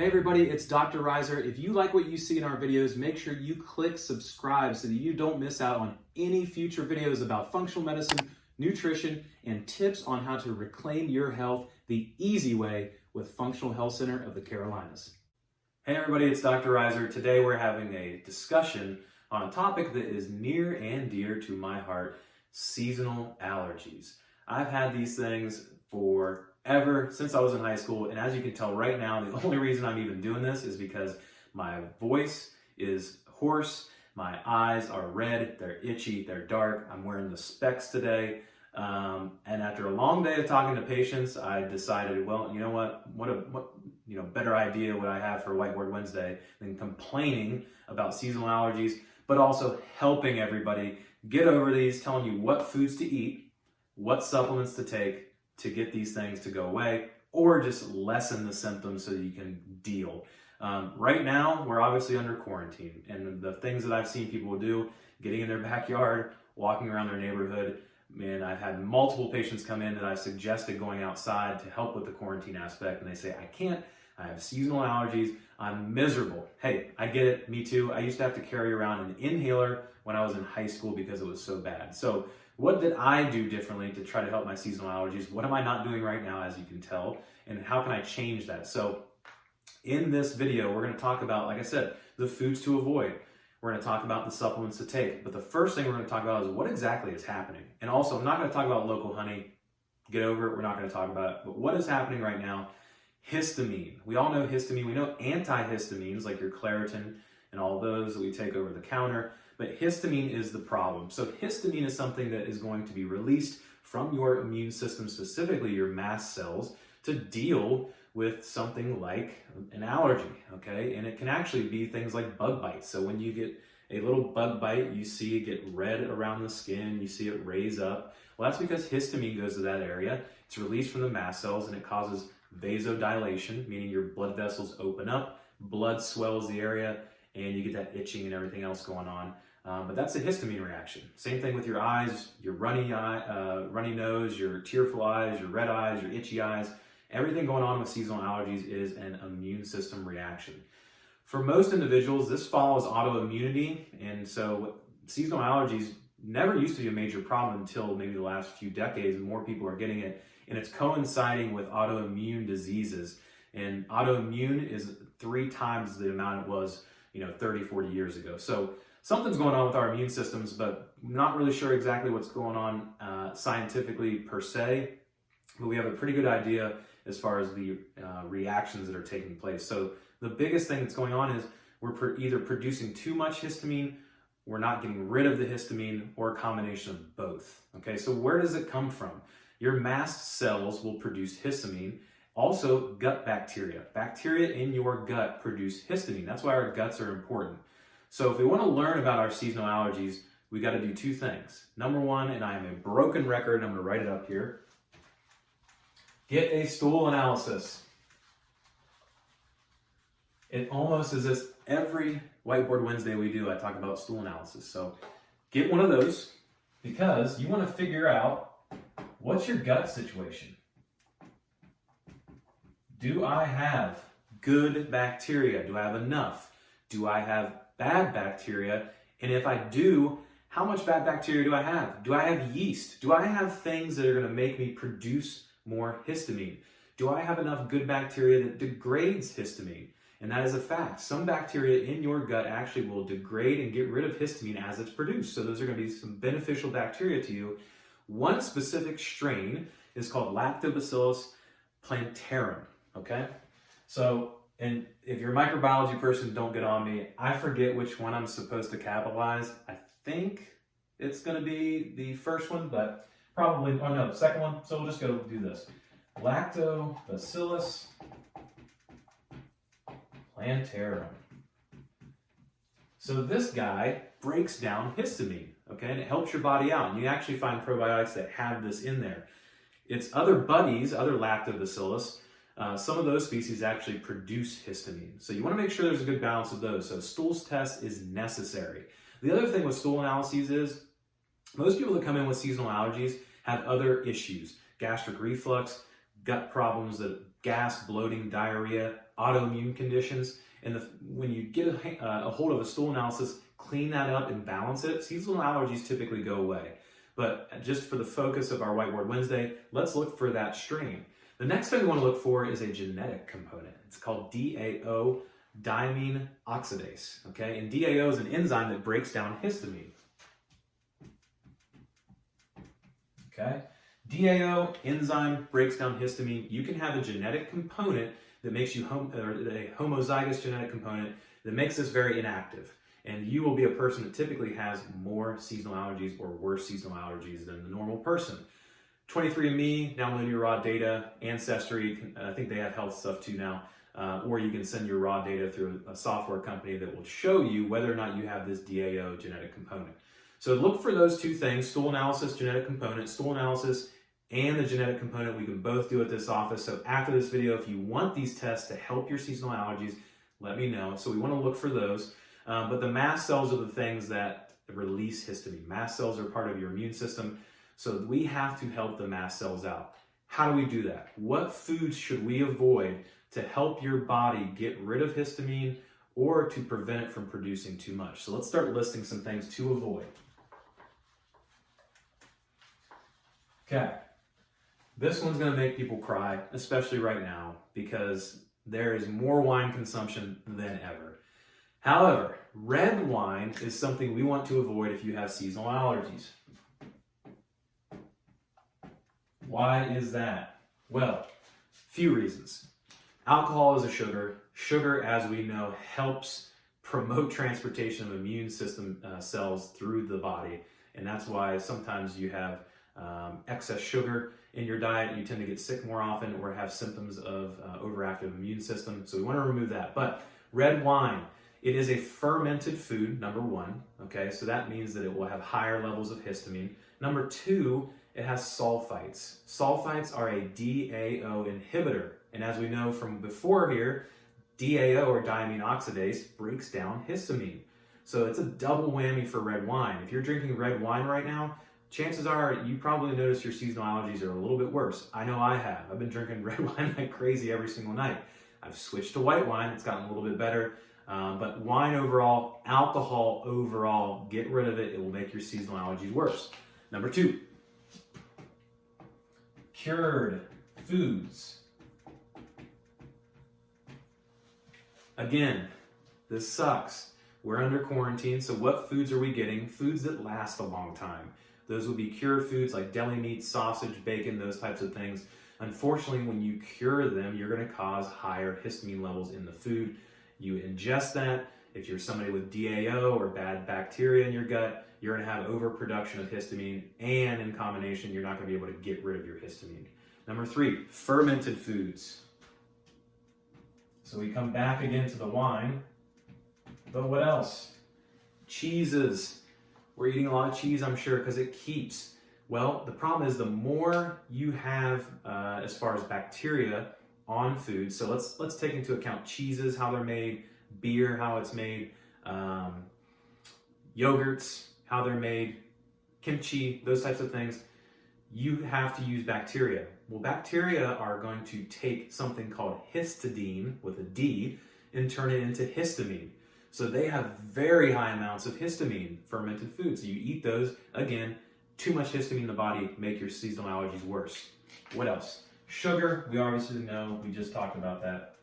Hey everybody, it's Dr. Reiser. If you like what you see in our videos, make sure you click subscribe so that you don't miss out on any future videos about functional medicine, nutrition, and tips on how to reclaim your health the easy way with Functional Health Center of the Carolinas. Hey everybody, it's Dr. Reiser. Today we're having a discussion on a topic that is near and dear to my heart, seasonal allergies. I've had these things forever, since I was in high school, and as you can tell right now, the only reason I'm even doing this is because my voice is hoarse, my eyes are red, they're itchy, they're dark, I'm wearing the specs today, and after a long day of talking to patients, I decided, well, you know what better idea would I have for Whiteboard Wednesday than complaining about seasonal allergies, but also helping everybody get over these, telling you what foods to eat, what supplements to take to get these things to go away, or just lessen the symptoms so that you can deal. Right now, we're obviously under quarantine, and the things that I've seen people do, getting in their backyard, walking around their neighborhood, man, I've had multiple patients come in that I've suggested going outside to help with the quarantine aspect, and they say, I can't, I have seasonal allergies, I'm miserable. Hey, I get it, me too. I used to have to carry around an inhaler when I was in high school because it was so bad. So what did I do differently to try to help my seasonal allergies? What am I not doing right now, as you can tell? And how can I change that? So in this video, we're going to talk about, like I said, the foods to avoid. We're going to talk about the supplements to take. But the first thing we're going to talk about is what exactly is happening. And also, I'm not going to talk about local honey. Get over it. We're not going to talk about it. But what is happening right now? Histamine. We all know histamine. We know antihistamines like your Claritin and all those that we take over the counter. But histamine is the problem. So histamine is something that is going to be released from your immune system, specifically your mast cells, to deal with something like an allergy, okay? And it can actually be things like bug bites. So when you get a little bug bite, you see it get red around the skin, you see it raise up. Well, that's because histamine goes to that area. It's released from the mast cells and it causes vasodilation, meaning your blood vessels open up, blood swells the area, and you get that itching and everything else going on. But that's a histamine reaction. Same thing with your eyes, your runny nose, your tearful eyes, your red eyes, your itchy eyes. Everything going on with seasonal allergies is an immune system reaction. For most individuals, this follows autoimmunity, and so seasonal allergies never used to be a major problem until maybe the last few decades, and more people are getting it, and it's coinciding with autoimmune diseases. And autoimmune is 3 times the amount it was, 30, 40 years ago. So something's going on with our immune systems, but I'm not really sure exactly what's going on scientifically per se, but we have a pretty good idea as far as the reactions that are taking place. So the biggest thing that's going on is we're either producing too much histamine, we're not getting rid of the histamine, or a combination of both. Okay, so where does it come from? Your mast cells will produce histamine. Also, gut bacteria. Bacteria in your gut produce histamine. That's why our guts are important. So if we want to learn about our seasonal allergies, we got to do 2 things. Number 1, and I am a broken record, I'm going to write it up here. Get a stool analysis. It almost is as every Whiteboard Wednesday we do, I talk about stool analysis. So get one of those because you want to figure out what's your gut situation. Do I have good bacteria? Do I have enough? Do I have bad bacteria? And if I do, how much bad bacteria do I have? Do I have yeast? Do I have things that are going to make me produce more histamine? Do I have enough good bacteria that degrades histamine? And that is a fact. Some bacteria in your gut actually will degrade and get rid of histamine as it's produced. So those are going to be some beneficial bacteria to you. One specific strain is called Lactobacillus plantarum, okay? So, and if you're a microbiology person, don't get on me. I forget which one I'm supposed to capitalize. I think it's going to be the first one, but probably, oh no, the second one. So we'll just go do this. Lactobacillus plantarum. So this guy breaks down histamine, okay, and it helps your body out. And you actually find probiotics that have this in there. Its other buddies, other lactobacillus, some of those species actually produce histamine. So you want to make sure there's a good balance of those. So stools test is necessary. The other thing with stool analyses is most people that come in with seasonal allergies have other issues. Gastric reflux, gut problems, gas, bloating, diarrhea, autoimmune conditions. And when you get a hold of a stool analysis, clean that up and balance it, seasonal allergies typically go away. But just for the focus of our Whiteboard Wednesday, let's look for that strain. The next thing we want to look for is a genetic component. It's called DAO, diamine oxidase. Okay, and DAO is an enzyme that breaks down histamine. Okay, DAO enzyme breaks down histamine. You can have a genetic component that makes you a homozygous genetic component that makes this very inactive. And you will be a person that typically has more seasonal allergies or worse seasonal allergies than the normal person. 23andMe, download your raw data. Ancestry, I think they have health stuff too now. Or you can send your raw data through a software company that will show you whether or not you have this DAO genetic component. So look for those two things, stool analysis, genetic component, stool analysis, and the genetic component we can both do at this office. So after this video, if you want these tests to help your seasonal allergies, let me know. So we want to look for those. But the mast cells are the things that release histamine. Mast cells are part of your immune system. So we have to help the mast cells out. How do we do that? What foods should we avoid to help your body get rid of histamine or to prevent it from producing too much? So let's start listing some things to avoid. Okay. This one's going to make people cry, especially right now, because there is more wine consumption than ever. However, red wine is something we want to avoid if you have seasonal allergies. Why is that? Well, few reasons. Alcohol is a sugar. Sugar, as we know, helps promote transportation of immune system cells through the body. And that's why sometimes you have excess sugar in your diet. You tend to get sick more often or have symptoms of overactive immune system. So we want to remove that. But red wine, it is a fermented food, number one. Okay, so that means that it will have higher levels of histamine. Number two, it has sulfites. Sulfites are a DAO inhibitor. And as we know from before here, DAO or diamine oxidase breaks down histamine. So it's a double whammy for red wine. If you're drinking red wine right now, chances are you probably notice your seasonal allergies are a little bit worse. I know I have. I've been drinking red wine like crazy every single night. I've switched to white wine. It's gotten a little bit better. But wine overall, alcohol overall, get rid of it. It will make your seasonal allergies worse. Number two, cured foods. Again, this sucks. We're under quarantine, so what foods are we getting? Foods that last a long time. Those will be cured foods like deli meat, sausage, bacon, those types of things. Unfortunately, when you cure them, you're going to cause higher histamine levels in the food. You ingest that. If you're somebody with DAO or bad bacteria in your gut, you're going to have overproduction of histamine, and in combination, you're not going to be able to get rid of your histamine. Number three, fermented foods. So we come back again to the wine, but what else? Cheeses. We're eating a lot of cheese, I'm sure, because it keeps. Well, the problem is the more you have as far as bacteria on food, so let's take into account cheeses, how they're made, beer, how it's made, yogurts, how they're made, kimchi, those types of things. You have to use bacteria. Well, bacteria are going to take something called histidine with a D and turn it into histamine. So they have very high amounts of histamine, fermented foods. So you eat those, again, too much histamine in the body, make your seasonal allergies worse. What else? Sugar, we obviously know, we just talked about that.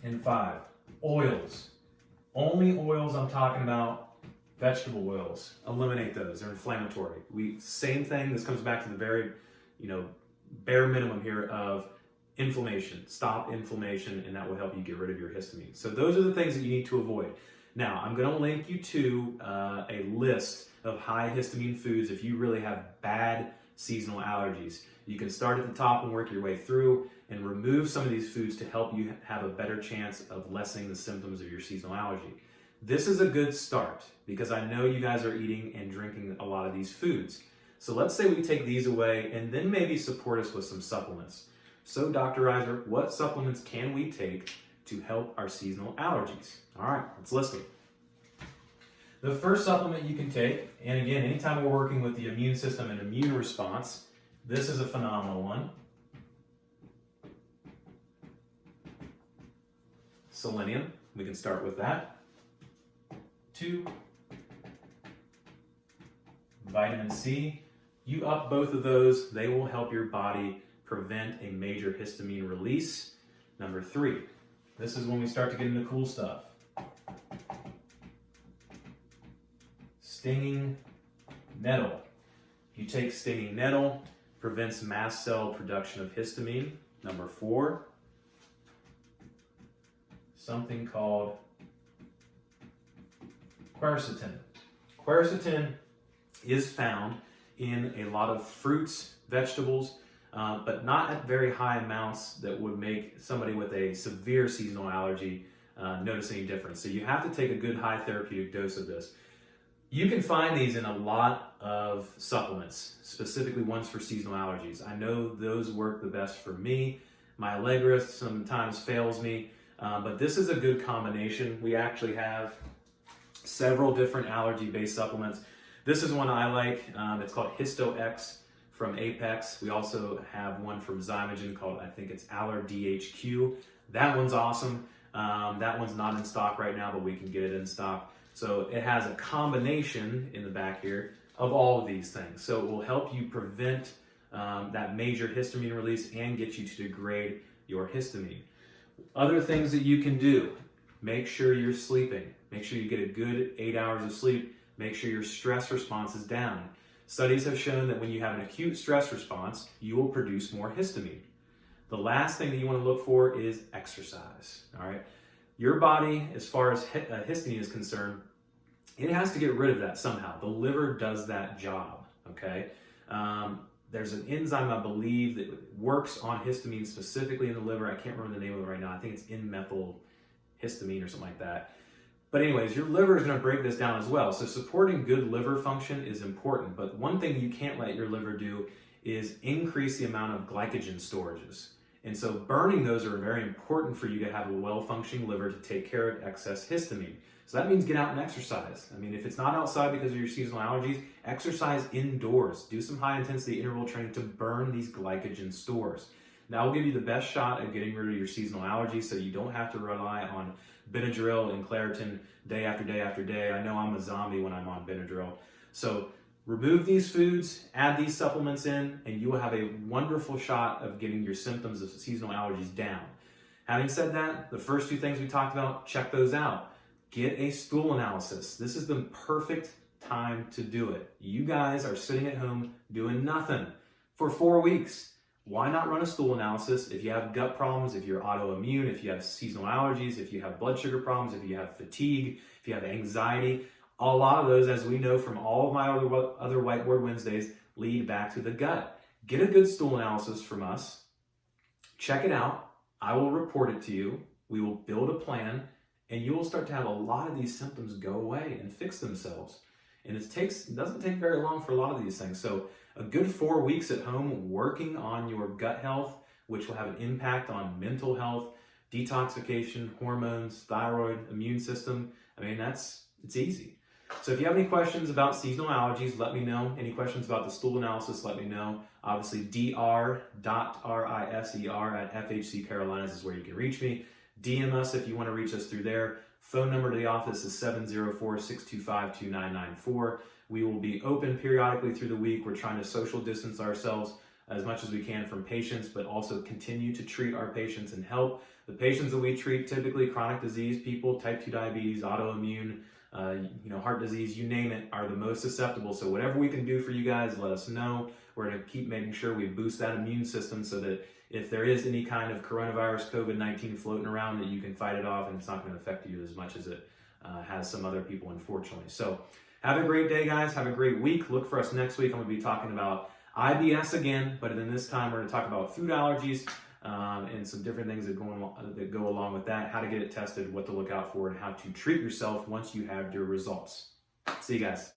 And 5, oils. Only oils I'm talking about, vegetable oils. Eliminate those, they're inflammatory. Same thing, this comes back to the very, bare minimum here of inflammation. Stop inflammation, and that will help you get rid of your histamine. So those are the things that you need to avoid. Now, I'm going to link you to a list of high histamine foods if you really have bad seasonal allergies. You can start at the top and work your way through and remove some of these foods to help you have a better chance of lessening the symptoms of your seasonal allergy. This is a good start because I know you guys are eating and drinking a lot of these foods. So let's say we take these away and then maybe support us with some supplements. So Dr. Reiser, what supplements can we take to help our seasonal allergies? All right, let's list them. The first supplement you can take, and again, anytime we're working with the immune system and immune response, this is a phenomenal one. selenium. We can start with that. 2, vitamin C. You up both of those, they will help your body prevent a major histamine release. Number 3, this is when we start to get into cool stuff. Stinging nettle. You take stinging nettle, prevents mast cell production of histamine. Number 4, something called quercetin. Quercetin is found in a lot of fruits, vegetables, but not at very high amounts that would make somebody with a severe seasonal allergy notice any difference. So you have to take a good high therapeutic dose of this. You can find these in a lot of supplements, specifically ones for seasonal allergies. I know those work the best for me. My Allegra sometimes fails me, but this is a good combination. We actually have several different allergy-based supplements. This is one I like. It's called Histo-X from Apex. We also have one from Zymogen called, I think it's Allergy. That one's awesome. That one's not in stock right now, but we can get it in stock. So it has a combination in the back here of all of these things. So it will help you prevent that major histamine release and get you to degrade your histamine. Other things that you can do: make sure you're sleeping. Make sure you get a good 8 hours of sleep. Make sure your stress response is down. Studies have shown that when you have an acute stress response, you will produce more histamine. The last thing that you want to look for is exercise, all right? Your body, as far as histamine is concerned, it has to get rid of that somehow. The liver does that job, okay? There's an enzyme, I believe, that works on histamine specifically in the liver. I can't remember the name of it right now. I think it's N-methylhistamine or something like that. But anyways, your liver is going to break this down as well. So supporting good liver function is important. But one thing you can't let your liver do is increase the amount of glycogen storages. And so burning those are very important for you to have a well-functioning liver to take care of excess histamine. So that means get out and exercise. I mean, if it's not outside because of your seasonal allergies, exercise indoors. Do some high-intensity interval training to burn these glycogen stores. That will give you the best shot at getting rid of your seasonal allergies so you don't have to rely on Benadryl and Claritin day after day after day. I know I'm a zombie when I'm on Benadryl. So remove these foods, add these supplements in, and you will have a wonderful shot of getting your symptoms of seasonal allergies down. Having said that, the first 2 things we talked about, check those out. Get a stool analysis. This is the perfect time to do it. You guys are sitting at home doing nothing for 4 weeks. Why not run a stool analysis? If you have gut problems, if you're autoimmune, if you have seasonal allergies, if you have blood sugar problems, if you have fatigue, if you have anxiety, a lot of those, as we know from all of my other Whiteboard Wednesdays, lead back to the gut. Get a good stool analysis from us. Check it out. I will report it to you. We will build a plan, and you will start to have a lot of these symptoms go away and fix themselves. And it doesn't take very long for a lot of these things. So a good 4 weeks at home working on your gut health, which will have an impact on mental health, detoxification, hormones, thyroid, immune system. I mean, it's easy. So if you have any questions about seasonal allergies, let me know. Any questions about the stool analysis, let me know. Obviously, dr.riser@FHC Carolinas is where you can reach me. DM us if you want to reach us through there. Phone number to the office is 704-625-2994. We will be open periodically through the week. We're trying to social distance ourselves as much as we can from patients, but also continue to treat our patients and help. The patients that we treat, typically chronic disease people, type 2 diabetes, autoimmune, heart disease, you name it, are the most susceptible. So whatever we can do for you guys, let us know. We're going to keep making sure we boost that immune system so that if there is any kind of coronavirus, COVID-19 floating around, that you can fight it off and it's not going to affect you as much as it has some other people, unfortunately. So have a great day, guys. Have a great week. Look for us next week. I'm going to be talking about IBS again, but then this time we're going to talk about food allergies and some different things that go along with that, how to get it tested, what to look out for, and how to treat yourself once you have your results. See you guys.